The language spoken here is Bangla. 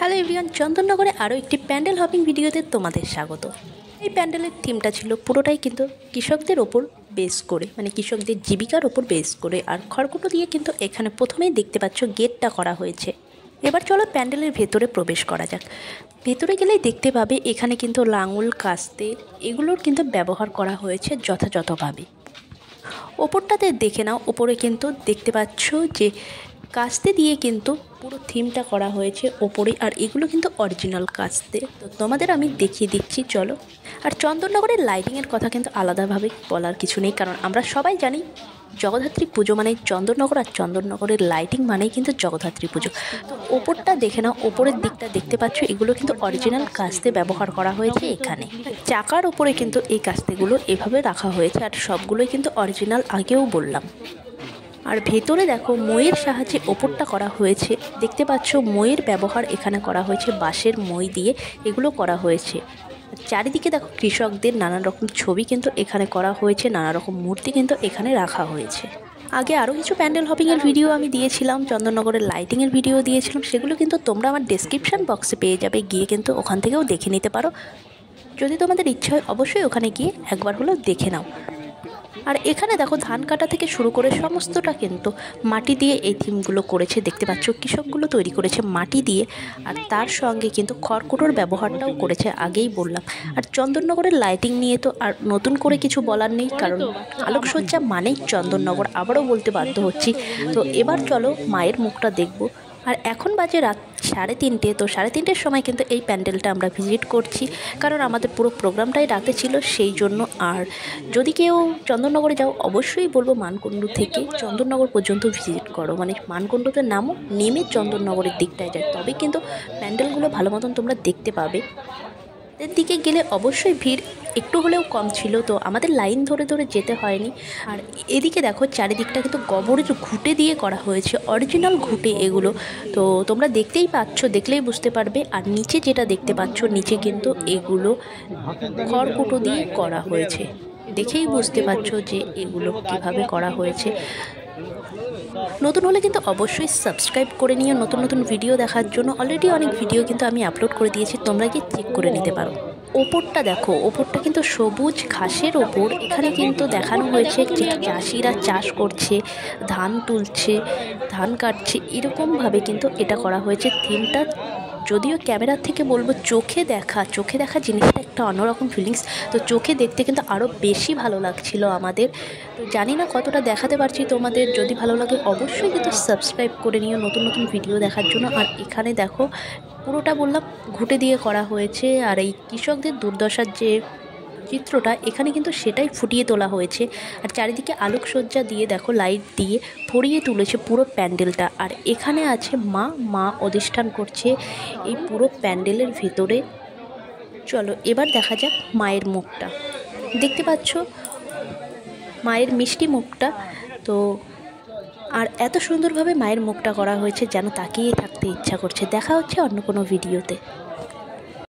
হ্যালো এভরিওয়ান, চন্দননগরে আরও একটি প্যান্ডেল হপিং ভিডিওতে তোমাদের স্বাগত। এই প্যান্ডেলের থিমটা ছিল পুরোটাই কিন্তু কৃষকদের ওপর বেস করে, মানে কৃষকদের জীবিকার ওপর বেস করে। আর খড়কুটো দিয়ে কিন্তু এখানে প্রথমেই দেখতে পাচ্ছ গেটটা করা হয়েছে। এবার চলো প্যান্ডেলের ভেতরে প্রবেশ করা যাক। ভেতরে গেলেই দেখতে পাবে এখানে কিন্তু লাঙল, কাস্তে এগুলোর কিন্তু ব্যবহার করা হয়েছে যথাযথভাবে। ওপরটাতে দেখে নাও, ওপরে কিন্তু দেখতে পাচ্ছ যে কাস্তে দিয়ে কিন্তু পুরো থিমটা করা হয়েছে ওপরে। আর এগুলো কিন্তু অরিজিনাল কাস্তে। তো তোমাদের আমি দেখিয়ে দিচ্ছি চলো। আর চন্দননগরের লাইটিংয়ের কথা কিন্তু আলাদাভাবে বলার কিছু নেই, কারণ আমরা সবাই জানি জগদ্ধাত্রী পুজো মানে চন্দননগর, আর চন্দননগরের লাইটিং মানেই কিন্তু জগদ্ধাত্রী পুজো। তো ওপরটা দেখে নাও, ওপরের দিকটা দেখতে পাচ্ছ এগুলো কিন্তু অরিজিনাল কাস্তে ব্যবহার করা হয়েছে এখানে। চাকার ওপরে কিন্তু এই কাস্তেগুলো এভাবে রাখা হয়েছে, আর সবগুলোই কিন্তু অরিজিনাল, আগেও বললাম। আর ভেতরে দেখো মইয়ের সাহায্যে ওপরটা করা হয়েছে। দেখতে পাচ্ছ মইয়ের ব্যবহার এখানে করা হয়েছে, বাঁশের মই দিয়ে এগুলো করা হয়েছে। চারিদিকে দেখো কৃষকদের নানান রকম ছবি কিন্তু এখানে করা হয়েছে, নানা রকম মূর্তি কিন্তু এখানে রাখা হয়েছে। আগে আরও কিছু প্যান্ডেল হপিংয়ের ভিডিও আমি দিয়েছিলাম, চন্দননগরের লাইটিংয়ের ভিডিও দিয়েছিলাম, সেগুলো কিন্তু তোমরা আমার ডেসক্রিপশান বক্সে পেয়ে যাবে, গিয়ে কিন্তু ওখান থেকেও দেখে নিতে পারো। যদি তোমাদের ইচ্ছা হয় অবশ্যই ওখানে গিয়ে একবার হলেও দেখে নাও। আর এখানে দেখো ধান কাটা থেকে শুরু করে সমস্তটা কিন্তু মাটি দিয়ে এই থিমগুলো করেছে। দেখতে পাচ্ছ কৃষকগুলো তৈরি করেছে মাটি দিয়ে, আর তার সঙ্গে কিন্তু খড়কুটোর ব্যবহারটাও করেছে, আগেই বললাম। আর চন্দননগরের লাইটিং নিয়ে তো আর নতুন করে কিছু বলার নেই, কারণ আলোকসজ্জা মানেই চন্দননগর, আবারও বলতে বাধ্য হচ্ছি। তো এবার চলো মায়ের মুখটা দেখবো। আর এখন বাজে রাত 3:30। তো 3:30-র সময় কিন্তু এই প্যান্ডেলটা আমরা ভিজিট করছি, কারণ আমাদের পুরো প্রোগ্রামটাই রাতে ছিল সেই জন্য। আর যদি কেউ চন্দননগরে যাও অবশ্যই বলবো মানকুণ্ডু থেকে চন্দননগর পর্যন্ত ভিজিট করো, মানে মানকুণ্ডুতে নামো, নেমে চন্দননগরের দিকটায় যায়, তবে কিন্তু প্যান্ডেলগুলো ভালো মতন তোমরা দেখতে পাবে। এর দিকে গেলে অবশ্যই ভিড় একটু হলেও কম ছিল, তো আমাদের লাইন ধরে ধরে যেতে হয়নি। আর এদিকে দেখো চারিদিকটা কিন্তু গোবরের ঘুঁটে দিয়ে করা হয়েছে, অরিজিনাল ঘুঁটে এগুলো। তো তোমরা দেখতেই পাচ্ছ, দেখলেই বুঝতে পারবে। আর নিচে যেটা দেখতে পাচ্ছ, নিচে কিন্তু এগুলো খড়কুটো দিয়ে করা হয়েছে, দেখেই বুঝতে পারছো যে এগুলো কিভাবে করা হয়েছে। নতুন হলে কিন্তু অবশ্যই সাবস্ক্রাইব করে নিও নতুন নতুন ভিডিও দেখার জন্য। অলরেডি অনেক ভিডিও কিন্তু আমি আপলোড করে দিয়েছি, তোমরা গিয়ে চেক করে নিতে পারো। ওপরটা দেখো, ওপরটা কিন্তু সবুজ ঘাসের ওপর। এখানে কিন্তু দেখানো হয়েছে যে চাষিরা চাষ করছে, ধান তুলছে, ধান কাটছে, এরকমভাবে কিন্তু এটা করা হয়েছে থিমটা। যদিও ক্যামেরার থেকে বলবো চোখে দেখা জিনিসটা একটা অন্যরকম ফিলিংস। তো চোখে দেখতে কিন্তু আরও বেশি ভালো লাগছিল আমাদের। তো জানি না কতটা দেখাতে পারছি তোমাদের, যদি ভালো লাগে অবশ্যই কিন্তু সাবস্ক্রাইব করে নিও নতুন নতুন ভিডিও দেখার জন্য। আর এখানে দেখো পুরোটা বললাম ঘুঁটে দিয়ে করা হয়েছে, আর এই কৃষকদের দুর্দশার যে চিত্রটা এখানে কিন্তু সেটাই ফুটিয়ে তোলা হয়েছে। আর চারিদিকে আলোকসজ্জা দিয়ে দেখো লাইট দিয়ে ভরিয়ে তুলেছে পুরো প্যান্ডেলটা। আর এখানে আছে মা অধিষ্ঠান করছে এই পুরো প্যান্ডেলের ভিতরে। চলো এবার দেখা যাক মায়ের মুখটা। দেখতে পাচ্ছ মায়ের মিষ্টি মুখটা। তো আর এত সুন্দরভাবে মায়ের মুখটা করা হয়েছে যেন তাকিয়ে থাকতে ইচ্ছা করছে। দেখা হচ্ছে অন্য কোনো ভিডিওতে।